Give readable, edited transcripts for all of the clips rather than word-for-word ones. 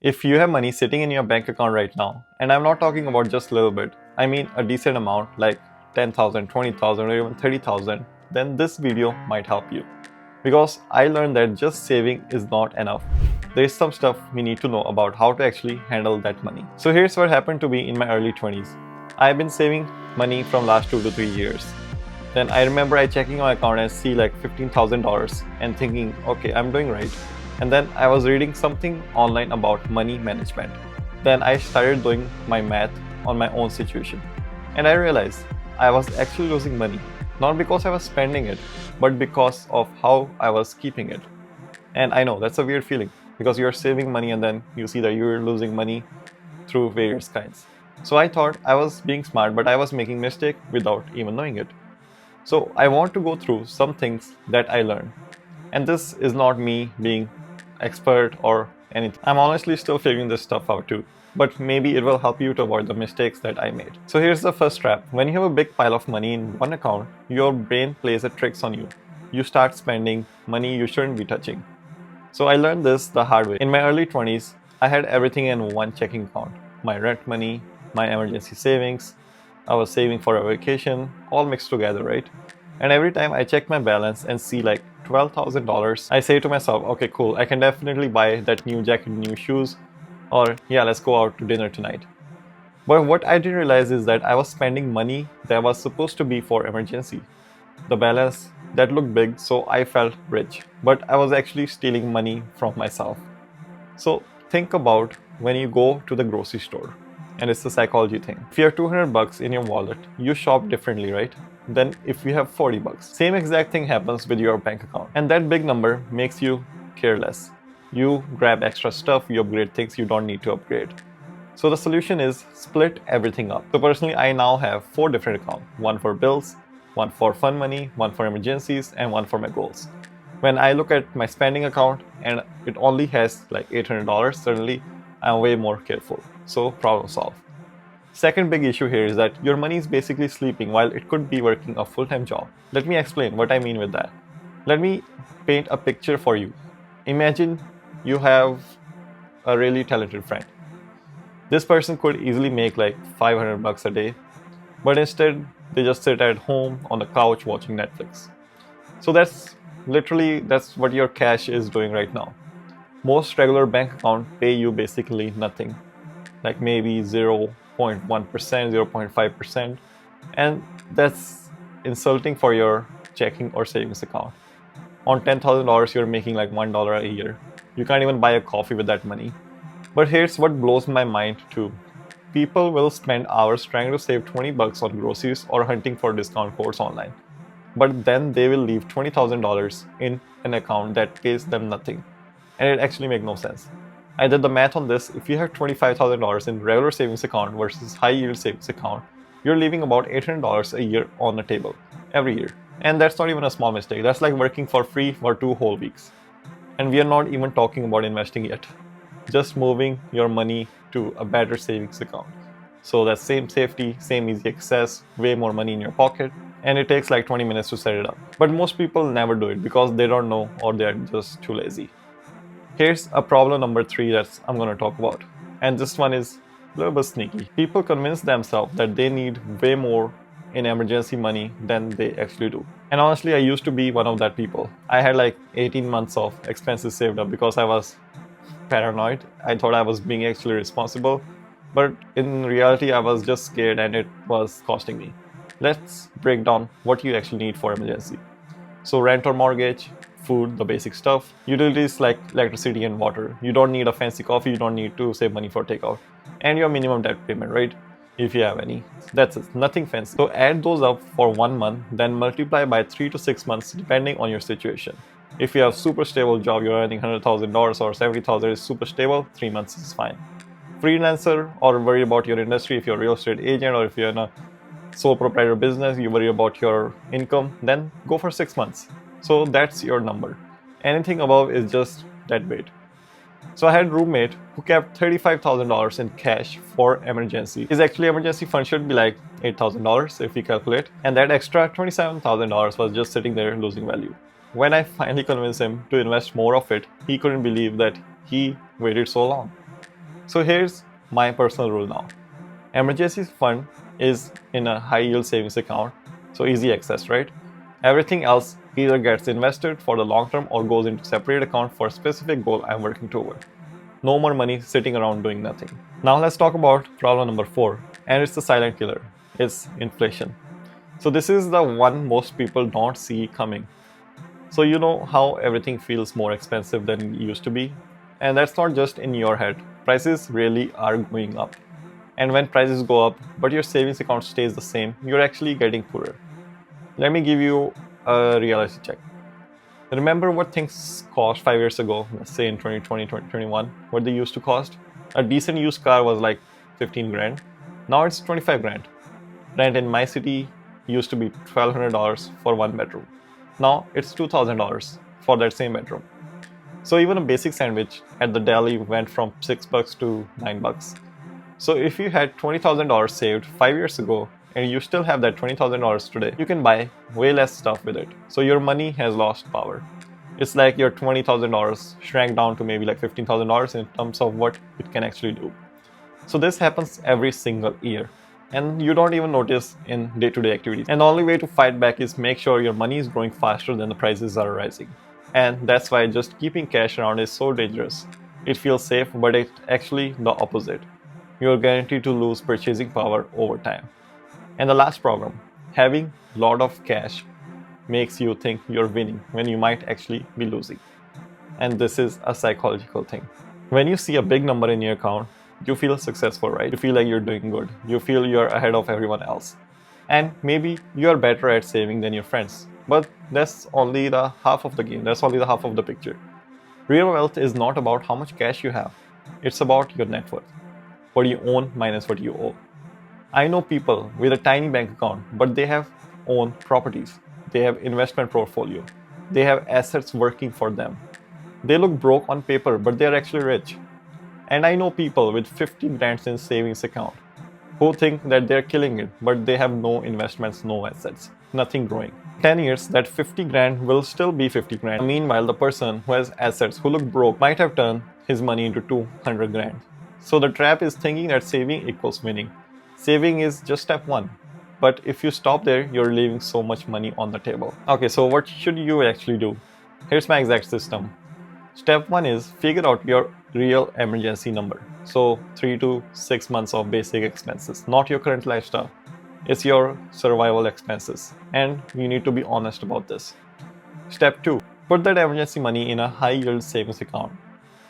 If you have money sitting in your bank account right now, and I'm not talking about just a little bit, I mean a decent amount like 10,000, 20,000, or even 30,000, then this video might help you. Because I learned that just saving is not enough. There is some stuff we need to know about how to actually handle that money. So here's what happened to me in my early 20s. I've been saving money from last 2 to 3 years. Then I remember I checking my account and see like $15,000 and thinking, okay, I'm doing right. And then I was reading something online about money management. Then I started doing my math on my own situation. And I realized I was actually losing money, not because I was spending it, but because of how I was keeping it. And I know that's a weird feeling because you're saving money and then you see that you're losing money through various kinds. So I thought I was being smart, but I was making mistake without even knowing it. So I want to go through some things that I learned. And this is not me being expert or anything. I'm honestly still figuring this stuff out too. But maybe it will help you to avoid the mistakes that I made. So here's the first trap. When you have a big pile of money in one account, your brain plays a tricks on you. You start spending money you shouldn't be touching. So I learned this the hard way. In my early 20s, I had everything in one checking account. My rent money, my emergency savings, I was saving for a vacation, all mixed together, right? And every time I check my balance and see like $12,000, I say to myself, okay, cool, I can definitely buy that new jacket, new shoes, or yeah, let's go out to dinner tonight. But what I didn't realize is that I was spending money that was supposed to be for emergency. The balance that looked big, so I felt rich, but I was actually stealing money from myself. So think about when you go to the grocery store, and it's a psychology thing. If you have 200 bucks in your wallet, you shop differently, right? Than if you have 40 bucks. Same exact thing happens with your bank account. And that big number makes you careless. You grab extra stuff, you upgrade things you don't need to upgrade. So the solution is split everything up. So personally, I now have 4 different accounts. One for bills, one for fun money, one for emergencies, and one for my goals. When I look at my spending account and it only has like $800, suddenly I'm way more careful. So problem solved. Second big issue here is that your money is basically sleeping while it could be working a full-time job. Let me explain what I mean with that. Let me paint a picture for you. Imagine you have a really talented friend. This person could easily make like 500 bucks a day, but instead they just sit at home on the couch watching Netflix. So that's what your cash is doing right now. Most regular bank accounts pay you basically nothing, like maybe 0.1%, 0.5%, and that's insulting for your checking or savings account. On $10,000, you're making like $1 a year. You can't even buy a coffee with that money. But here's what blows my mind too. People will spend hours trying to save 20 bucks on groceries or hunting for discount codes online. But then they will leave $20,000 in an account that pays them nothing. And it actually makes no sense. I did the math on this. If you have $25,000 in regular savings account versus high yield savings account, you're leaving about $800 a year on the table every year. And that's not even a small mistake. That's like working for free for 2 whole weeks. And we are not even talking about investing yet. Just moving your money to a better savings account. So that's same safety, same easy access, way more money in your pocket. And it takes like 20 minutes to set it up. But most people never do it because they don't know or they're just too lazy. Here's a problem number 3 that I'm going to talk about. And this one is a little bit sneaky. People convince themselves that they need way more in emergency money than they actually do. And honestly, I used to be one of that people. I had like 18 months of expenses saved up because I was paranoid. I thought I was being actually responsible. But in reality, I was just scared and it was costing me. Let's break down what you actually need for emergency. So rent or mortgage, food, the basic stuff, utilities like electricity and water. You don't need a fancy coffee, you don't need to save money for takeout. And your minimum debt payment, right? If you have any. That's it, nothing fancy. So add those up for 1 month, then multiply by 3 to 6 months depending on your situation. If you have super stable job, you're earning $100,000 or $70,000 is super stable, 3 months is fine. Freelancer or worry about your industry, if you're a real estate agent or if you're in a sole proprietor business, you worry about your income, then go for 6 months. So that's your number. Anything above is just dead weight. So I had a roommate who kept $35,000 in cash for emergency. His actually emergency fund should be like $8,000 if we calculate. And that extra $27,000 was just sitting there losing value. When I finally convinced him to invest more of it, he couldn't believe that he waited so long. So here's my personal rule now. Emergency fund is in a high yield savings account, so easy access, right? Everything else either gets invested for the long term or goes into separate account for a specific goal I'm working toward. No more money sitting around doing nothing. Now let's talk about problem number 4, and it's the silent killer. It's inflation. So this is the one most people don't see coming. So you know how everything feels more expensive than it used to be? And that's not just in your head. Prices really are going up. And when prices go up, but your savings account stays the same, you're actually getting poorer. Let me give you a reality check. Remember what things cost 5 years ago, let's say in 2020, 2021, what they used to cost? A decent used car was like 15 grand. Now it's 25 grand. Rent in my city used to be $1,200 for one bedroom. Now it's $2,000 for that same bedroom. So even a basic sandwich at the deli went from $6 to $9. So if you had $20,000 saved 5 years ago and you still have that $20,000 today, you can buy way less stuff with it. So your money has lost power. It's like your $20,000 shrank down to maybe like $15,000 in terms of what it can actually do. So this happens every single year. And you don't even notice in day-to-day activities. And the only way to fight back is make sure your money is growing faster than the prices are rising. And that's why just keeping cash around is so dangerous. It feels safe, but it's actually the opposite. You're guaranteed to lose purchasing power over time. And the last problem, having a lot of cash makes you think you're winning when you might actually be losing. And this is a psychological thing. When you see a big number in your account, you feel successful, right? You feel like you're doing good. You feel you're ahead of everyone else. And maybe you're better at saving than your friends. But that's only the half of the game. That's only the half of the picture. Real wealth is not about how much cash you have. It's about your net worth. What you own minus what you owe. I know people with a tiny bank account, but they have own properties. They have investment portfolio. They have assets working for them. They look broke on paper, but they're actually rich. And I know people with 50 grand in savings account who think that they're killing it, but they have no investments, no assets, nothing growing. 10 years, that 50 grand will still be 50 grand. Meanwhile, the person who has assets, who look broke, might have turned his money into 200 grand. So the trap is thinking that saving equals winning. Saving is just step 1. But if you stop there, you're leaving so much money on the table. Okay, so what should you actually do? Here's my exact system. Step 1 is figure out your real emergency number. So 3 to 6 months of basic expenses, not your current lifestyle. It's your survival expenses. And you need to be honest about this. Step 2, put that emergency money in a high yield savings account.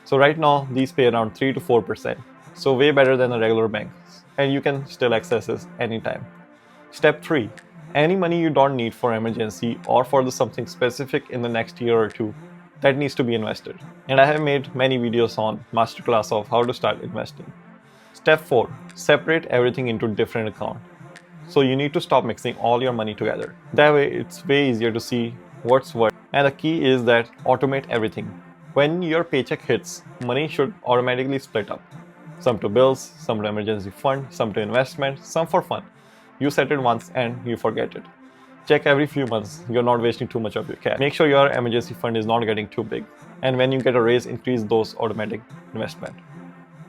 So right now, these pay around 3 to 4%. So way better than a regular bank. And you can still access this anytime. Step 3, any money you don't need for emergency or for something specific in the next year or two, that needs to be invested. And I have made many videos on masterclass of how to start investing. Step 4, separate everything into different accounts. So you need to stop mixing all your money together. That way it's way easier to see what's what. And the key is that automate everything. When your paycheck hits, money should automatically split up. Some to bills, some to emergency fund, some to investment, some for fun. You set it once and you forget it. Check every few months you're not wasting too much of your cash. Make sure your emergency fund is not getting too big. And when you get a raise, increase those automatic investment.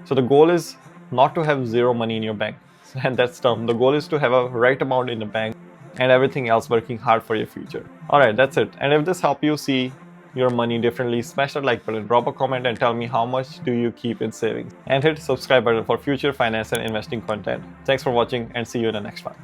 So the goal is not to have zero money in your bank. And that's dumb. The goal is to have a right amount in the bank and everything else working hard for your future. Alright, that's it. And if this helped you see your money differently, smash that like button, drop a comment and tell me how much do you keep in savings. And hit subscribe button for future finance and investing content. Thanks for watching and see you in the next one.